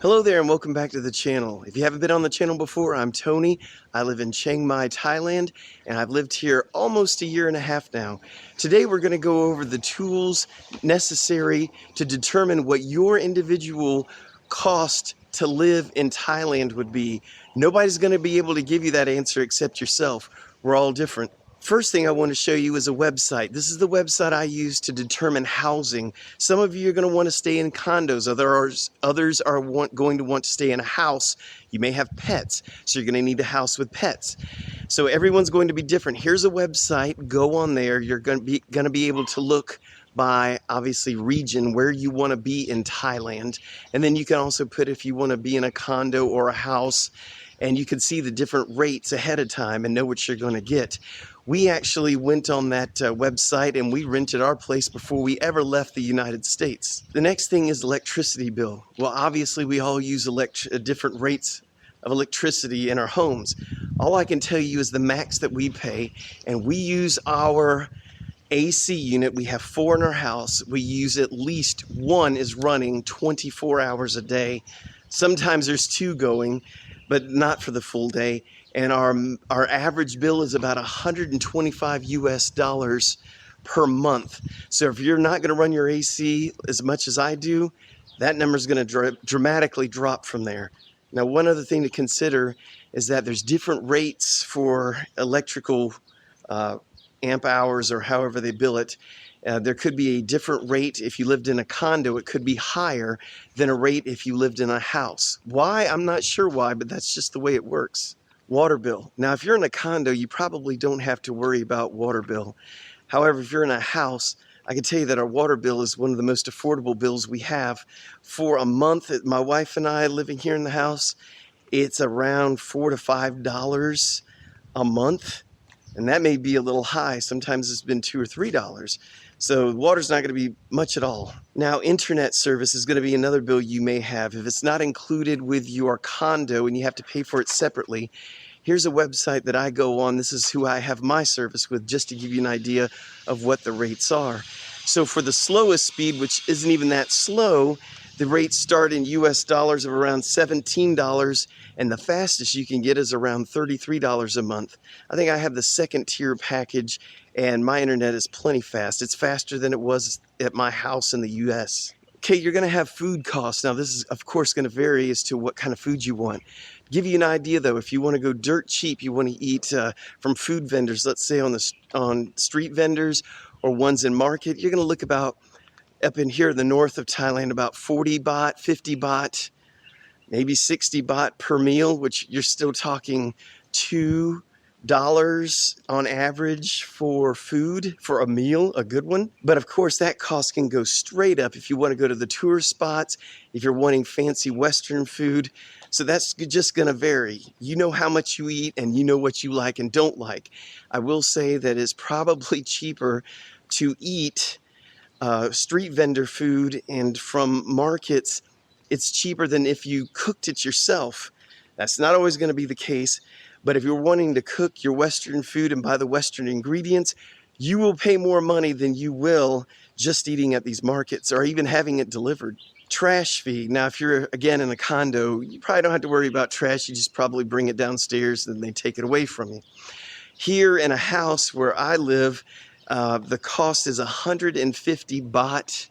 Hello there and welcome back to the channel. If you haven't been on the channel before, I'm Tony. I live in Chiang Mai, Thailand, and I've lived here almost a year and a half now. Today we're going to go over the tools necessary to determine what your individual cost to live in Thailand would be. Nobody's going to be able to give you that answer except yourself. We're all different. First thing I want to show you is a website. This is the website I use to determine housing. Some of you are going to want to stay in condos. Others are going to want to stay in a house. You may have pets, so you're going to need a house with pets. So everyone's going to be different. Here's a website. Go on there. You're going to be able to look by obviously region where you want to be in Thailand. And then you can also put if you want to be in a condo or a house, and you can see the different rates ahead of time and know what you're going to get. We actually went on that website and we rented our place before we ever left the United States. The next thing is electricity bill. Well, obviously we all use different rates of electricity in our homes. All I can tell you is the max that we pay, and we use our AC unit. We have 4 in our house. We use at least 1 is running 24 hours a day. Sometimes there's 2 going, but not for the full day. And our average bill is about $125 per month. So if you're not going to run your AC as much as I do, that number is going to dramatically drop from there. Now, one other thing to consider is that there's different rates for electrical amp hours, or however they bill it. There could be a different rate if you lived in a condo. It could be higher than a rate if you lived in a house. Why? I'm not sure why, but that's just the way it works. Water bill. Now, if you're in a condo, you probably don't have to worry about water bill. However, if you're in a house, I can tell you that our water bill is one of the most affordable bills we have. For a month, my wife and I living here in the house, it's around $4 to $5 a month. And that may be a little high. Sometimes it's been $2 or $3. So water's not going to be much at all. Now, internet service is going to be another bill you may have. If it's not included with your condo and you have to pay for it separately, here's a website that I go on. This is who I have my service with, just to give you an idea of what the rates are. So for the slowest speed, which isn't even that slow, the rates start in US dollars of around $17, and the fastest you can get is around $33 a month. I think I have the second tier package, and my internet is plenty fast. It's faster than it was at my house in the US. Okay, you're going to have food costs. Now, this is, of course, going to vary as to what kind of food you want. Give you an idea, though, if you want to go dirt cheap, you want to eat from food vendors, let's say on street vendors or ones in market, you're going to look about up in here in the north of Thailand, about 40 baht, 50 baht, maybe 60 baht per meal, which you're still talking $2 on average for food, for a meal, a good one. But of course, that cost can go straight up if you want to go to the tourist spots, if you're wanting fancy Western food. So that's just going to vary. You know how much you eat and you know what you like and don't like. I will say that it's probably cheaper to eat street vendor food, and from markets, it's cheaper than if you cooked it yourself. That's not always going to be the case, but if you're wanting to cook your Western food and buy the Western ingredients, you will pay more money than you will just eating at these markets or even having it delivered. Trash fee. Now, if you're, again, in a condo, you probably don't have to worry about trash. You just probably bring it downstairs and they take it away from you. Here in a house where I live, the cost is 150 baht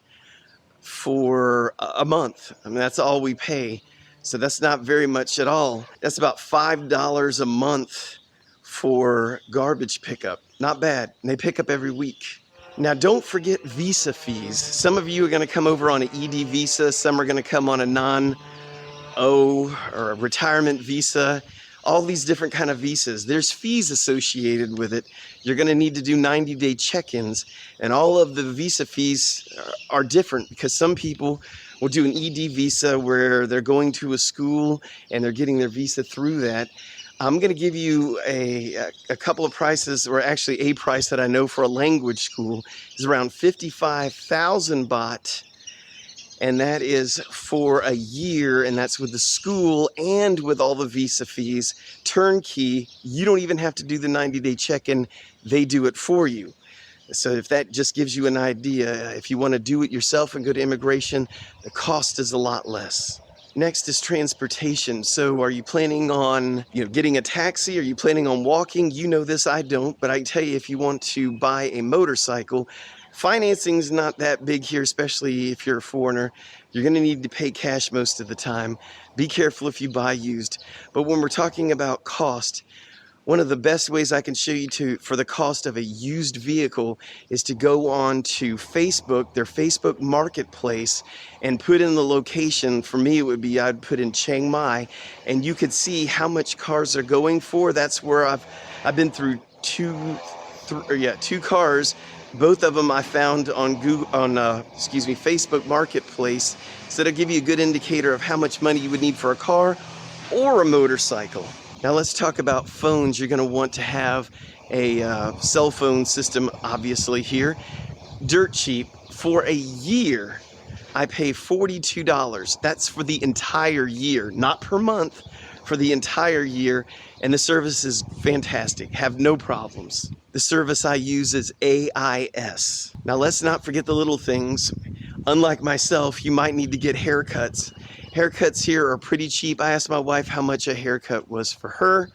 for a month. I mean, that's all we pay. So that's not very much at all. That's about $5 a month for garbage pickup. Not bad. And they pick up every week. Now, don't forget visa fees. Some of you are going to come over on an ED visa. Some are going to come on a non-O or a retirement visa. All these different kind of visas. There's fees associated with it. You're going to need to do 90-day check-ins, and all of the visa fees are different because some people will do an ED visa where they're going to a school and they're getting their visa through that. I'm going to give you a couple of prices, or actually a price that I know for a language school is around 55,000 baht. And that is for a year, and that's with the school and with all the visa fees. Turnkey, you don't even have to do the 90-day check-in. They do it for you. So if that just gives you an idea, if you want to do it yourself and go to immigration, the cost is a lot less. Next is transportation. So are you planning on, getting a taxi? Are you planning on walking? You know this, I don't, but I tell you, if you want to buy a motorcycle, financing's not that big here, especially if you're a foreigner. You're going to need to pay cash most of the time. Be careful if you buy used. But when we're talking about cost, one of the best ways I can show you for the cost of a used vehicle is to go on to Facebook, their Facebook marketplace, and put in the location. For me, it would be, I'd put in Chiang Mai, and you could see how much cars are going for. That's where I've been through two cars. Both of them I found on Facebook Marketplace. So that'll give you a good indicator of how much money you would need for a car or a motorcycle. Now let's talk about phones. You're going to want to have a cell phone system, obviously here. Dirt cheap. For a year, I pay $42. That's for the entire year, not per month, for the entire year. And the service is fantastic. Have no problems. The service I use is AIS. Now let's not forget the little things. Unlike myself, you might need to get haircuts. Haircuts here are pretty cheap. I asked my wife how much a haircut was for her.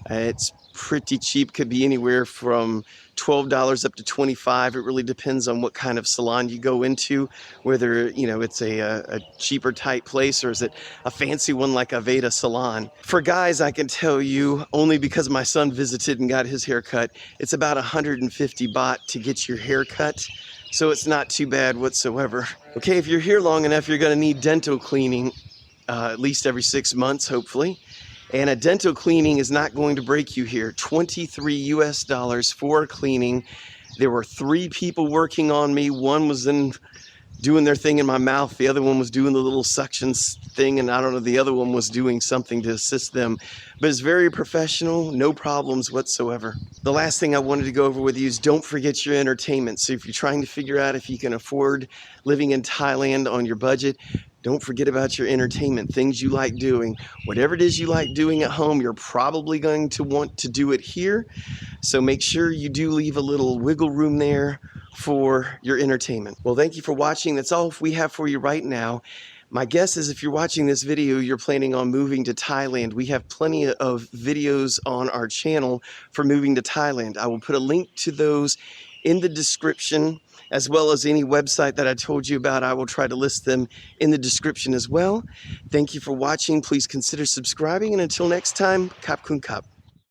It's pretty cheap, could be anywhere from $12 up to $25. It really depends on what kind of salon you go into, whether it's a cheaper type place or is it a fancy one like Aveda Salon. For guys, I can tell you, only because my son visited and got his haircut, it's about 150 baht to get your haircut. So it's not too bad whatsoever. Okay, if you're here long enough, you're going to need dental cleaning at least every 6 months, hopefully. And a dental cleaning is not going to break you here. $23 US for a cleaning. There were 3 people working on me. One was doing their thing in my mouth. The other one was doing the little suctions thing, and I don't know, the other one was doing something to assist them. But it's very professional, no problems whatsoever. The last thing I wanted to go over with you is don't forget your entertainment. So if you're trying to figure out if you can afford living in Thailand on your budget, don't forget about your entertainment, things you like doing. Whatever it is you like doing at home, you're probably going to want to do it here. So make sure you do leave a little wiggle room there for your entertainment. Well, thank you for watching. That's all we have for you right now. My guess is if you're watching this video, you're planning on moving to Thailand. We have plenty of videos on our channel for moving to Thailand. I will put a link to those in the description, as well as any website that I told you about. I will try to list them in the description as well. Thank you for watching. Please consider subscribing, and until next time, Kap Kun Kap.